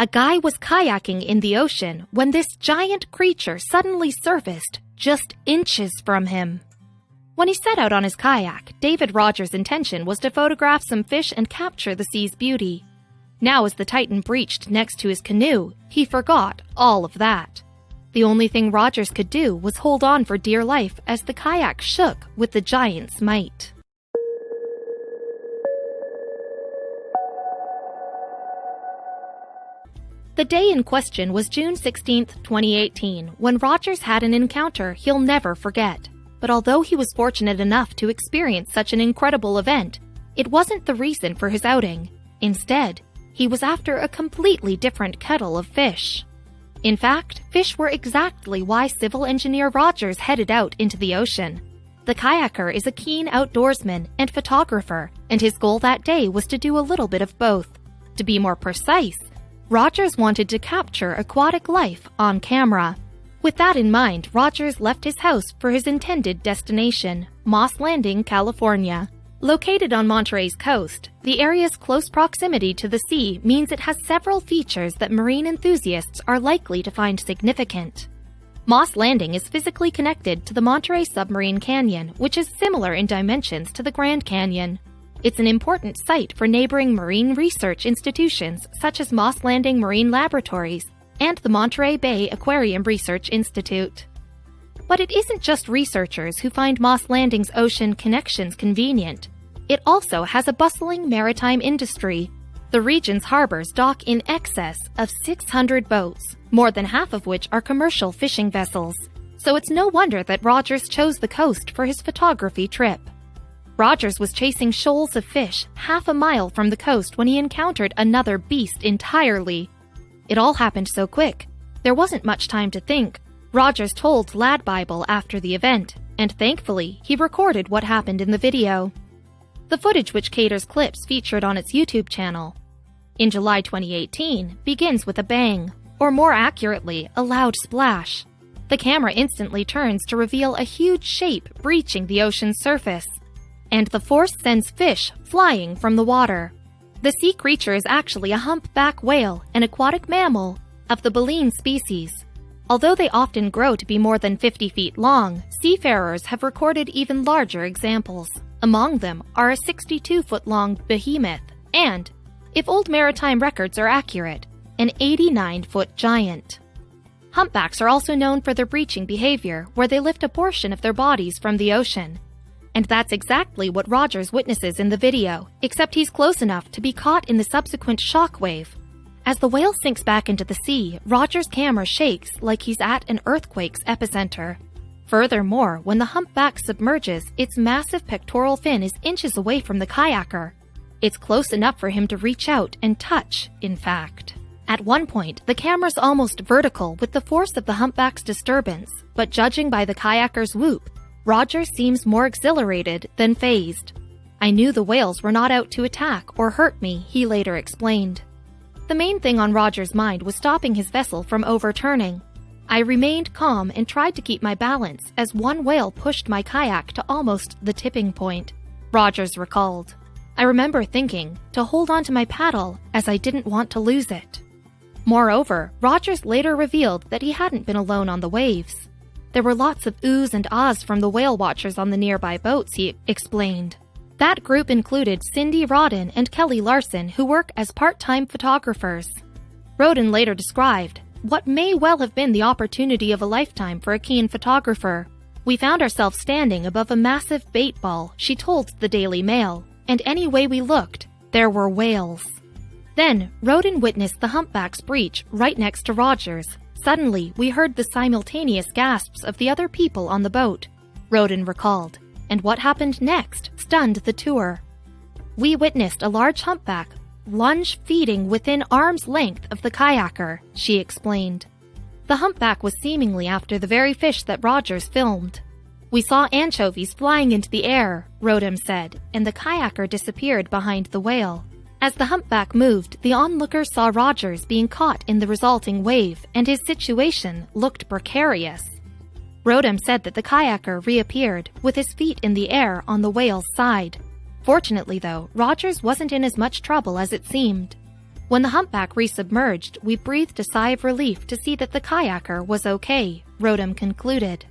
A guy was kayaking in the ocean when this giant creature suddenly surfaced just inches from him. When he set out on his kayak, David Rogers' intention was to photograph some fish and capture the sea's beauty. Now, as the Titan breached next to his canoe, he forgot all of that. The only thing Rogers could do was hold on for dear life as the kayak shook with the giant's might. The day in question was June 16, 2018, when Rogers had an encounter he'll never forget. But although he was fortunate enough to experience such an incredible event, it wasn't the reason for his outing. Instead, he was after a completely different kettle of fish. In fact, fish were exactly why civil engineer Rogers headed out into the ocean. The kayaker is a keen outdoorsman and photographer, and his goal that day was to do a little bit of both. To be more precise, Rogers wanted to capture aquatic life on camera. With that in mind, Rogers left his house for his intended destination, Moss Landing, California. Located on Monterey's coast, the area's close proximity to the sea means it has several features that marine enthusiasts are likely to find significant. Moss Landing is physically connected to the Monterey Submarine Canyon, which is similar in dimensions to the Grand Canyon. It's an important site for neighboring marine research institutions such as Moss Landing Marine Laboratories and the Monterey Bay Aquarium Research Institute. But it isn't just researchers who find Moss Landing's ocean connections convenient. It also has a bustling maritime industry. The region's harbors dock in excess of 600 boats, more than half of which are commercial fishing vessels. So it's no wonder that Rogers chose the coast for his photography trip. Rogers was chasing shoals of fish half a mile from the coast when he encountered another beast entirely. It all happened so quick. There wasn't much time to think. Rogers told Lad Bible after the event, and thankfully, he recorded what happened in the video. The footage, which caters clips featured on its YouTube channel in July 2018, begins with a bang, or more accurately, a loud splash. The camera instantly turns to reveal a huge shape breaching the ocean's surface, and the force sends fish flying from the water. The sea creature is actually a humpback whale, an aquatic mammal of the baleen species. Although they often grow to be more than 50 feet long, seafarers have recorded even larger examples. Among them are a 62-foot-long behemoth and, if old maritime records are accurate, an 89-foot giant. Humpbacks are also known for their breaching behavior, where they lift a portion of their bodies from the ocean. And that's exactly what Rogers witnesses in the video, except he's close enough to be caught in the subsequent shockwave. As the whale sinks back into the sea, Rogers' camera shakes like he's at an earthquake's epicenter. Furthermore, when the humpback submerges, its massive pectoral fin is inches away from the kayaker. It's close enough for him to reach out and touch, in fact. At one point, the camera's almost vertical with the force of the humpback's disturbance, but judging by the kayaker's whoop, Rogers seems more exhilarated than fazed. I knew the whales were not out to attack or hurt me, he later explained. The main thing on Rogers' mind was stopping his vessel from overturning. I remained calm and tried to keep my balance as one whale pushed my kayak to almost the tipping point, Rogers recalled. I remember thinking to hold on to my paddle as I didn't want to lose it. Moreover, Rogers later revealed that he hadn't been alone on the waves. There were lots of oohs and ahs from the whale watchers on the nearby boats, he explained. That group included Cindy Rodden and Kelly Larson, who work as part-time photographers. Rodden later described what may well have been the opportunity of a lifetime for a keen photographer. We found ourselves standing above a massive bait ball, she told the Daily Mail, and any way we looked, there were whales. Then, Rodden witnessed the humpback's breach right next to Rogers. Suddenly, we heard the simultaneous gasps of the other people on the boat, Rodden recalled, and what happened next stunned the tour. We witnessed a large humpback lunge feeding within arm's length of the kayaker, she explained. The humpback was seemingly after the very fish that Rogers filmed. We saw anchovies flying into the air, Rodden said, and the kayaker disappeared behind the whale. As the humpback moved, the onlookers saw Rogers being caught in the resulting wave, and his situation looked precarious. Rodden said that the kayaker reappeared, with his feet in the air on the whale's side. Fortunately, though, Rogers wasn't in as much trouble as it seemed. When the humpback resubmerged, we breathed a sigh of relief to see that the kayaker was okay, Rodham concluded.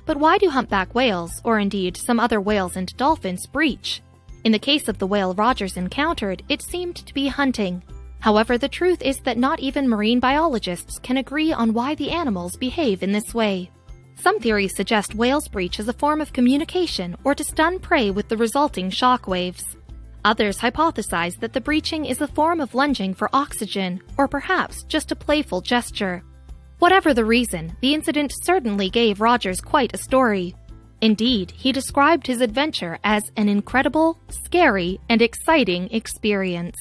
But why do humpback whales, or indeed some other whales and dolphins, breach? In the case of the whale Rogers encountered, it seemed to be hunting. However, the truth is that not even marine biologists can agree on why the animals behave in this way. Some theories suggest whales breach as a form of communication or to stun prey with the resulting shock waves. Others hypothesize that the breaching is a form of lunging for oxygen, or perhaps just a playful gesture. Whatever the reason, the incident certainly gave Rogers quite a story. Indeed, he described his adventure as an incredible, scary, and exciting experience.